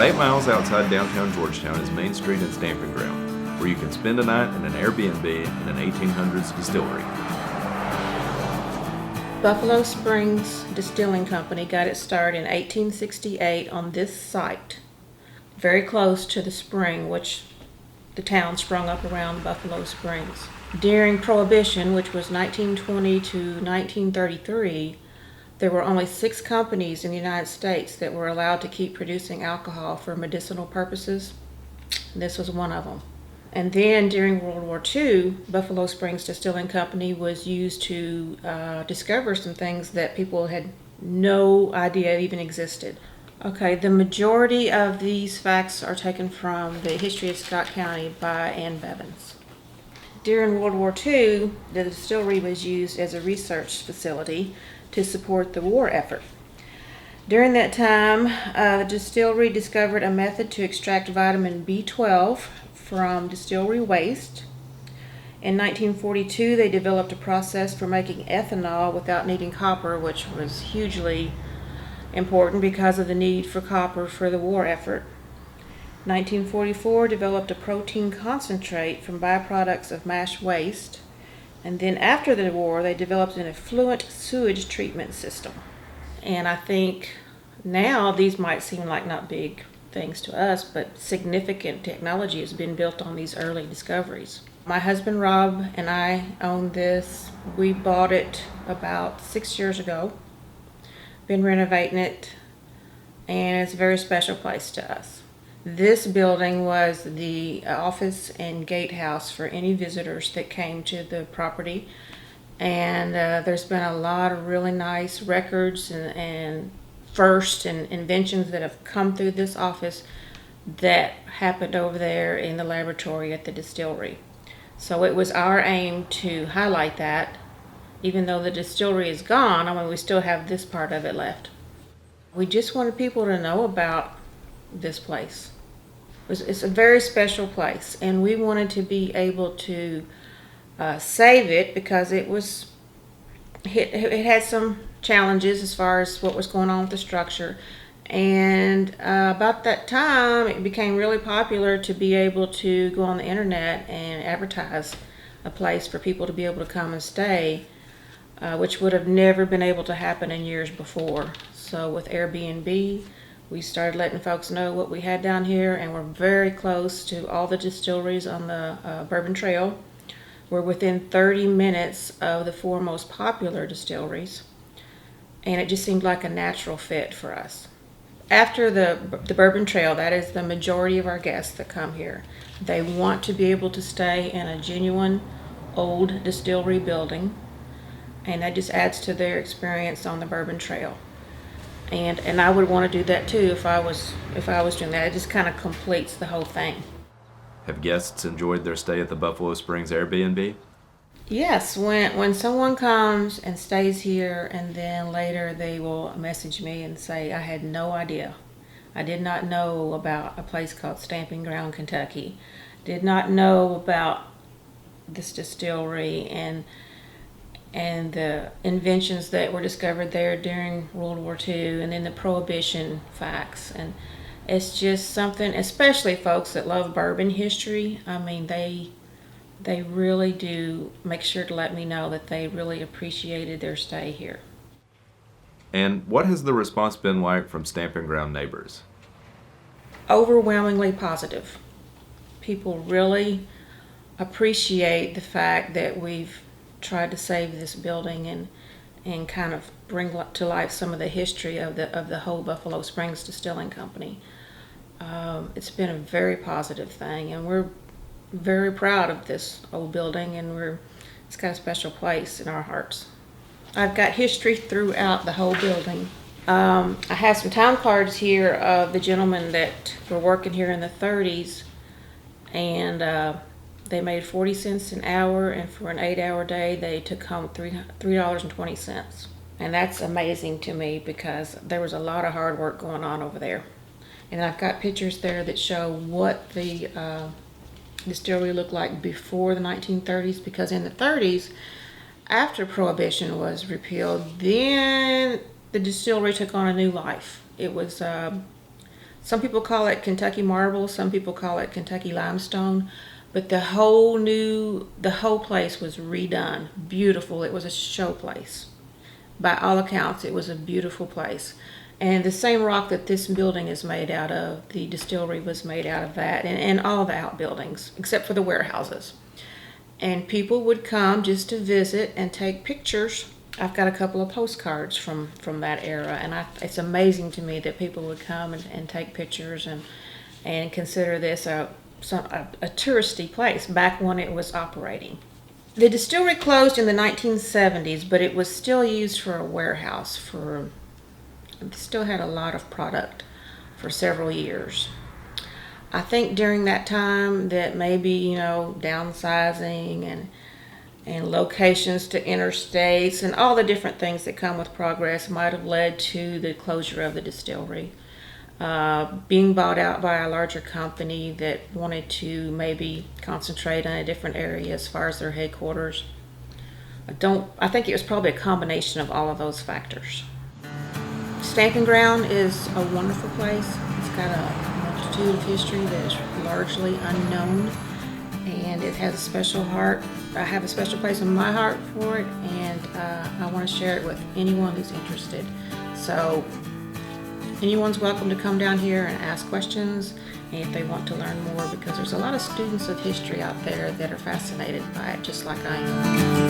8 miles outside downtown Georgetown is Main Street and Stamping Ground, where you can spend a night in an Airbnb in an 1800s distillery. Buffalo Springs Distilling Company got its start in 1868 on this site, very close to the spring, which the town sprung up around Buffalo Springs. During Prohibition, which was 1920 to 1933, there were only 6 companies in the United States that were allowed to keep producing alcohol for medicinal purposes. This was one of them. And then during World War II, Buffalo Springs Distilling Company was used to discover some things that people had no idea even existed. Okay, the majority of these facts are taken from the History of Scott County by Ann Bevins. During World War II, the distillery was used as a research facility to support the war effort. During that time, the distillery discovered a method to extract vitamin B12 from distillery waste. In 1942, they developed a process for making ethanol without needing copper, which was hugely important because of the need for copper for the war effort. 1944, developed a protein concentrate from byproducts of MASH waste. And then after the war, they developed an effluent sewage treatment system. And I think now these might seem like not big things to us, but significant technology has been built on these early discoveries. My husband Rob and I own this. We bought it about 6 years ago. Been renovating it, and it's a very special place to us. This building was the office and gatehouse for any visitors that came to the property, and there's been a lot of really nice records and firsts and inventions that have come through this office that happened over there in the laboratory at the distillery. So it was our aim to highlight that. Even though the distillery is gone, I mean, we still have this part of it left. We just wanted people to know about this place. It's a very special place, and we wanted to be able to save it because it had some challenges as far as what was going on with the structure. And about that time, it became really popular to be able to go on the internet and advertise a place for people to be able to come and stay, which would have never been able to happen in years before. So with Airbnb, we started letting folks know what we had down here, and we're very close to all the distilleries on the Bourbon Trail. We're within 30 minutes of the 4 most popular distilleries, and it just seemed like a natural fit for us. After the Bourbon Trail, that is the majority of our guests that come here. They want to be able to stay in a genuine old distillery building, and that just adds to their experience on the Bourbon Trail. And I would want to do that too if I was doing that. It just kind of completes the whole thing. Have guests enjoyed their stay at the Buffalo Springs Airbnb? Yes, when someone comes and stays here and then later they will message me and say, I had no idea. I did not know about a place called Stamping Ground, Kentucky. Did not know about this distillery and the inventions that were discovered there during World War II, and then the Prohibition facts. And it's just something, especially folks that love bourbon history. I mean, they really do make sure to let me know that they really appreciated their stay here. And what has the response been like from Stamping Ground neighbors? Overwhelmingly positive. People really appreciate the fact that we've tried to save this building and kind of bring to life some of the history of the whole Buffalo Springs Distilling Company. It's been a very positive thing, and we're very proud of this old building, and it's got a special place in our hearts. I've got history throughout the whole building. I have some time cards here of the gentlemen that were working here in the 30s, and they made 40 cents an hour, and for an 8-hour day, they took home $3.20. And that's amazing to me because there was a lot of hard work going on over there. And I've got pictures there that show what the distillery looked like before the 1930s, because in the 30s, after Prohibition was repealed, then the distillery took on a new life. It was Some people call it Kentucky marble, some people call it Kentucky limestone, but the whole place was redone. Beautiful. It was a show place. By all accounts, it was a beautiful place. And the same rock that this building is made out of, the distillery was made out of that, and all the outbuildings, except for the warehouses. And people would come just to visit and take pictures. I've got a couple of postcards from that era, and it's amazing to me that people would come and take pictures and consider this a touristy place back when it was operating. The distillery closed in the 1970s, but it was still used for a warehouse. It still had a lot of product for several years. I think during that time that maybe, downsizing and locations to interstates and all the different things that come with progress might have led to the closure of the distillery. Being bought out by a larger company that wanted to maybe concentrate on a different area as far as their headquarters. I think it was probably a combination of all of those factors. Stamping Ground is a wonderful place. It's got a multitude of history that is largely unknown, and it has a special heart. I have a special place in my heart for it, and I want to share it with anyone who's interested. So anyone's welcome to come down here and ask questions, and if they want to learn more, because there's a lot of students of history out there that are fascinated by it, just like I am.